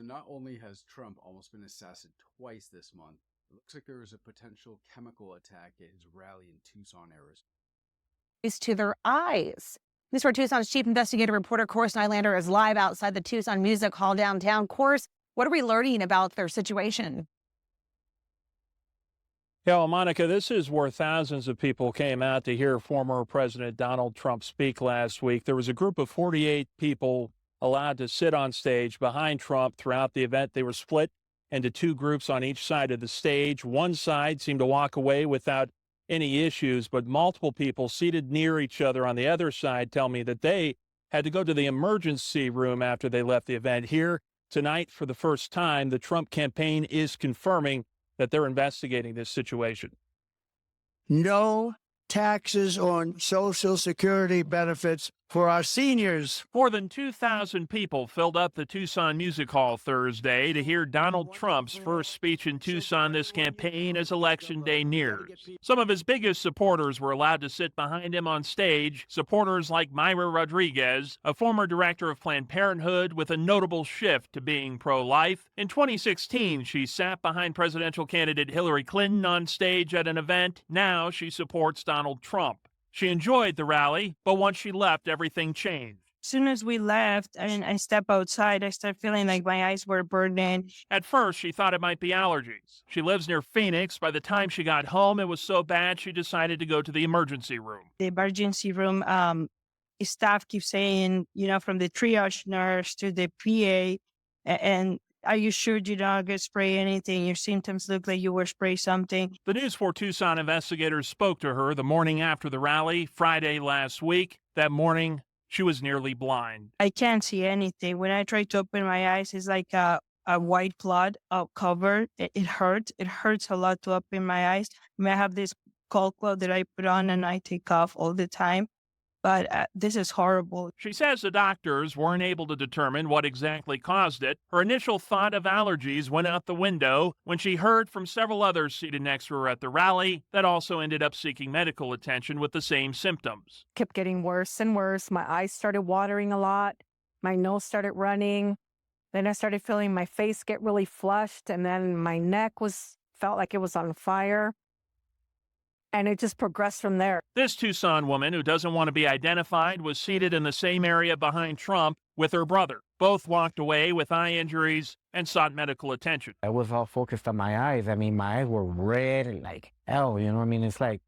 not only has Trump almost been assassinated twice this month, it looks like there is a potential chemical attack at his rally in Tucson, Arizona. To their eyes. News 4 Tucson's chief investigative reporter, Course Nylander, is live outside the Tucson Music Hall downtown. Course, what are we learning about their situation? Yeah, well, Monica, this is where thousands of people came out to hear former President Donald Trump speak last week. There was a group of 48 people allowed to sit on stage behind Trump throughout the event. They were split into two groups on each side of the stage. One side seemed to walk away without any issues, but multiple people seated near each other on the other side tell me that they had to go to the emergency room after they left the event. Here tonight, for the first time, the Trump campaign is confirming that they're investigating this situation. No taxes on Social Security benefits for our seniors. More than 2,000 people filled up the Tucson Music Hall Thursday to hear Donald Trump's first speech in Tucson this campaign as Election Day nears. Some of his biggest supporters were allowed to sit behind him on stage, supporters like Mayra Rodriguez, a former director of Planned Parenthood with a notable shift to being pro-life. In 2016, she sat behind presidential candidate Hillary Clinton on stage at an event. Now she supports Donald Trump. She enjoyed the rally, but once she left, everything changed. As soon as we left and I stepped outside, I started feeling like my eyes were burning. At first, she thought it might be allergies. She lives near Phoenix. By the time she got home, it was so bad she decided to go to the emergency room. The emergency room staff keeps saying, from the triage nurse to the PA, and are you sure you're not going to spray anything? Your symptoms look like you were sprayed something. The News 4 Tucson investigators spoke to her the morning after the rally, Friday last week. That morning, she was nearly blind. I can't see anything. When I try to open my eyes, it's like a white cloud covered. It hurts. It hurts a lot to open my eyes. I have this cold cloth that I put on and I take off all the time. But this is horrible. She says the doctors weren't able to determine what exactly caused it. Her initial thought of allergies went out the window when she heard from several others seated next to her at the rally that also ended up seeking medical attention with the same symptoms. Kept getting worse and worse. My eyes started watering a lot. My nose started running. Then I started feeling my face get really flushed, and then my neck felt like it was on fire. And it just progressed from there. This Tucson woman, who doesn't want to be identified, was seated in the same area behind Trump with her brother. Both walked away with eye injuries and sought medical attention. I was all focused on my eyes. I mean, my eyes were red and like hell, it's like,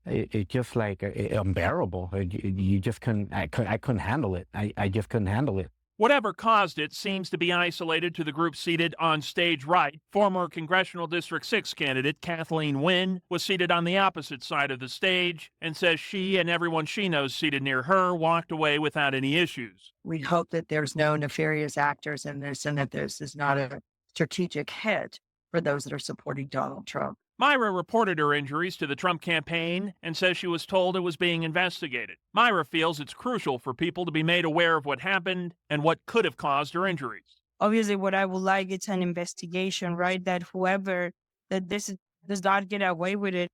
it just like unbearable. You just couldn't, I couldn't handle it. I just couldn't handle it. Whatever caused it seems to be isolated to the group seated on stage right. Former Congressional District 6 candidate Kathleen Wynne was seated on the opposite side of the stage and says she and everyone she knows seated near her walked away without any issues. We hope that there's no nefarious actors in this and that this is not a strategic hit for those that are supporting Donald Trump. Mayra reported her injuries to the Trump campaign and says she was told it was being investigated. Mayra feels it's crucial for people to be made aware of what happened and what could have caused her injuries. Obviously, what I would like is an investigation, right? That whoever that this does not get away with it.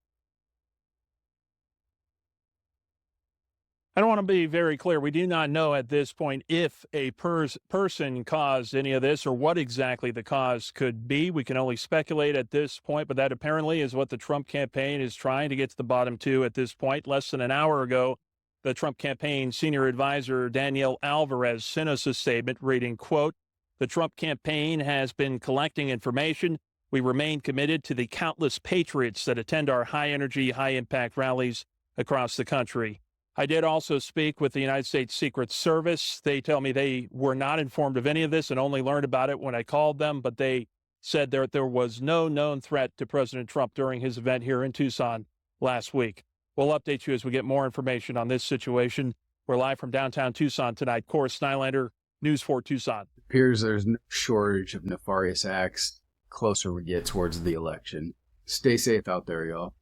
I don't want to be very clear. We do not know at this point if a person caused any of this or what exactly the cause could be. We can only speculate at this point, but that apparently is what the Trump campaign is trying to get to the bottom to at this point. Less than an hour ago, the Trump campaign senior advisor Danielle Alvarez sent us a statement reading, quote, "The Trump campaign has been collecting information. We remain committed to the countless patriots that attend our high-energy, high-impact rallies across the country." I did also speak with the United States Secret Service. They tell me they were not informed of any of this and only learned about it when I called them, but they said there was no known threat to President Trump during his event here in Tucson last week. We'll update you as we get more information on this situation. We're live from downtown Tucson tonight. Course Nylander, News 4 Tucson. It appears there's no shortage of nefarious acts closer we get towards the election. Stay safe out there, y'all.